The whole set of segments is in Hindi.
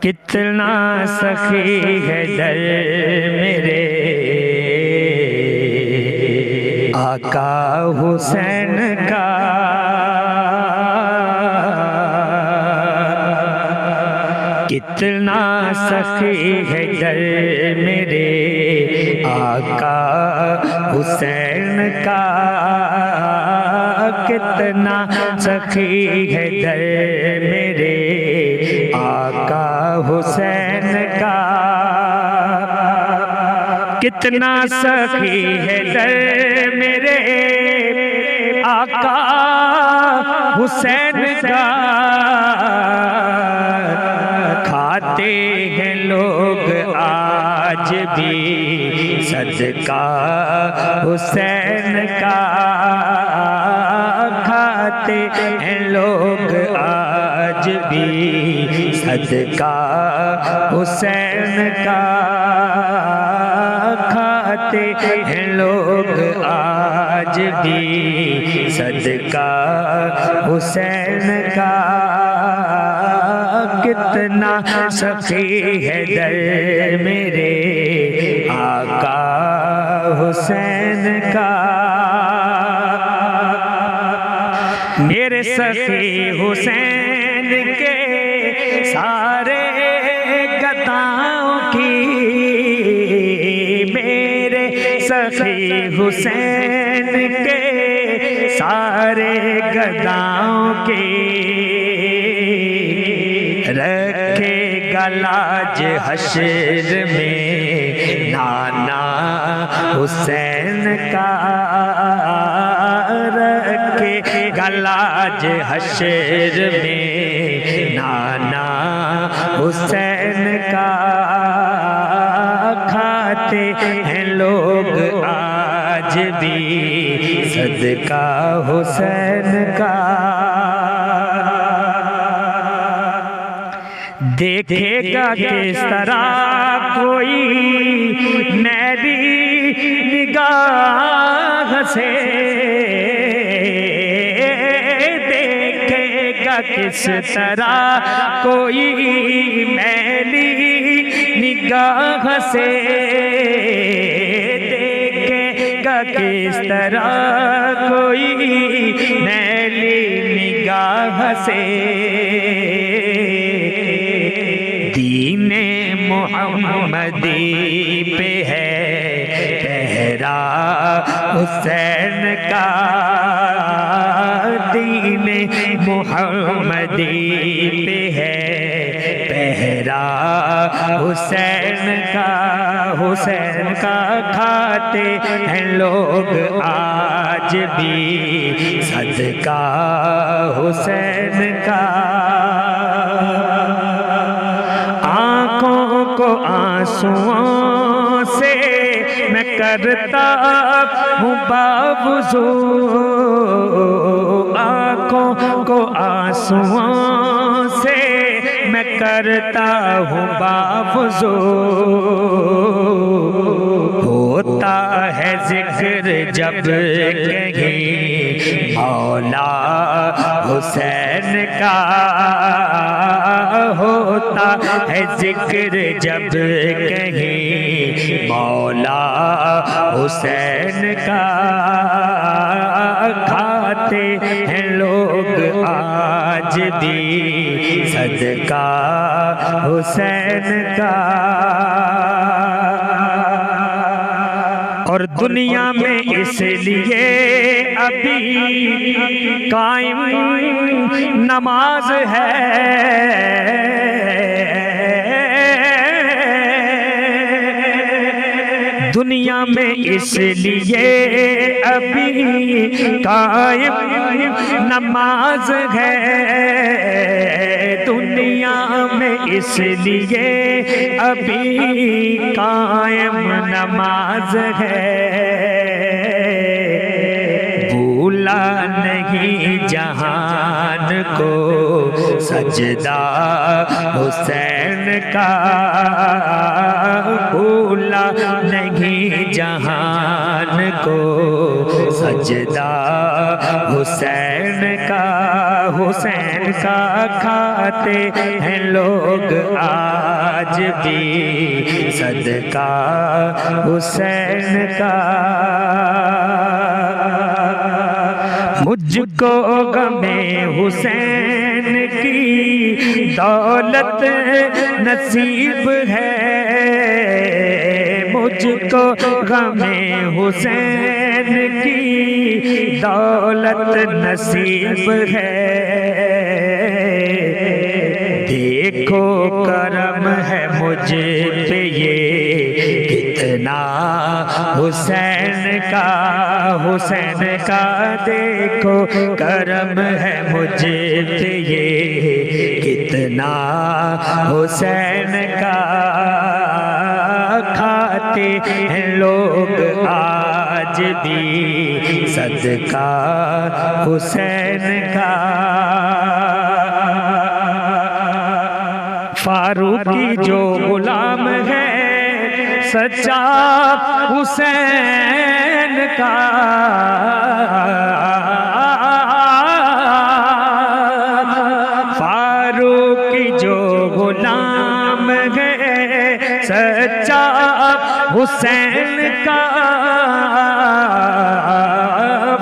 कितना सखी है दर मेरे आका हुसैन का। कितना सखी है दर मेरे आका हुसैन का। कितना सखी है दर मेरे आका हुसैन का। कितना सखी है दर मेरे आका हुसैन का। खाते हैं लोग आज भी सदका हुसैन का। खाते हैं लोग आज भी सदका हुसैन का। खाते हैं लोग आज भी सदका हुसैन का। कितना सखी है दर मेरे आका हुसैन का। मेरे सखी हुसैन के सारे गदाओं की। मेरे सखी हुसैन के सारे गदाओं के। रखेगा लाज हश्र में नाना हुसैन का। रखेगा लाज हश्र में नाना हुसैन का। खाते हैं लोग आज भी सदका हुसैन का। देखेगा किस तरह कोई मैली निगाह से। देखेगा किस तरह कोई मैली निगाह से। देखेगा किस तरह कोई मैली निगाह से। दीने मोहम्मदी पे है पहरा हुसैन का। दीने मोहम्मदी पे है पहरा हुसैन का। हुसैन का खाते हैं लोग आज भी सदका हुसैन का। आंसुओं से मैं करता हूँ बावज़ू। आँखों को आंसुओं से मैं करता हूँ बावज़ू। होता है जिक्र जब कहीं मौला हुसैन का। होता है जिक्र जब कहीं मौला हुसैन का। खाते हैं लोग आज भी सदका हुसैन का। और दुनिया में इसलिए अभी कायम नमाज है। दुनिया में इसलिए अभी कायम नमाज है। दुनिया में इसलिए अभी कायम नमाज है। भूला नहीं जहान को सजदा हुसैन का। भूला नहीं जहान को सजदा हुसैन का। हुसैन का खाते हैं लोग आज भी, सदका हुसैन का। मुझको गमे हुसैन की दौलत नसीब है, मुझको गमे हुसैन की दौलत नसीब है। देखो करम है मुझ पे ये कितना हुसैन का, हुसैन का देखो करम है मुझ पे ये कितना हुसैन का। खाते हैं लोग आज भी, सदका हुसैन का। फारूकी जो गुलाम है सच्चा हुसैन का, फारूकी जो गुलाम है सच्चा हुसैन का,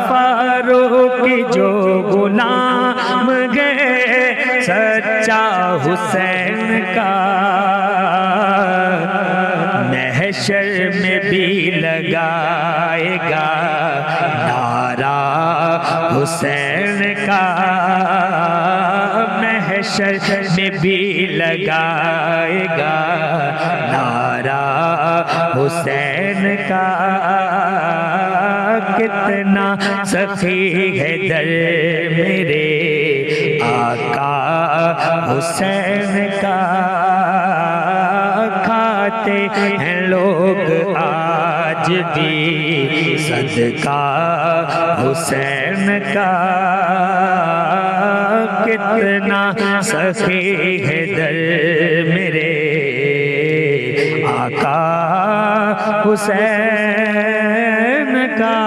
फारूकी जो गुलाम है सच्चा हुसैन का। महशर में भी लगाएगा नारा हुसैन का, महशर में भी लगाएगा नारा हुसैन का। कितना सखी है दर मेरे आका हुसैन का। खाते हैं लोग आज भी सदका हुसैन का। कितना सखी है दर मेरे आका हुसैन का।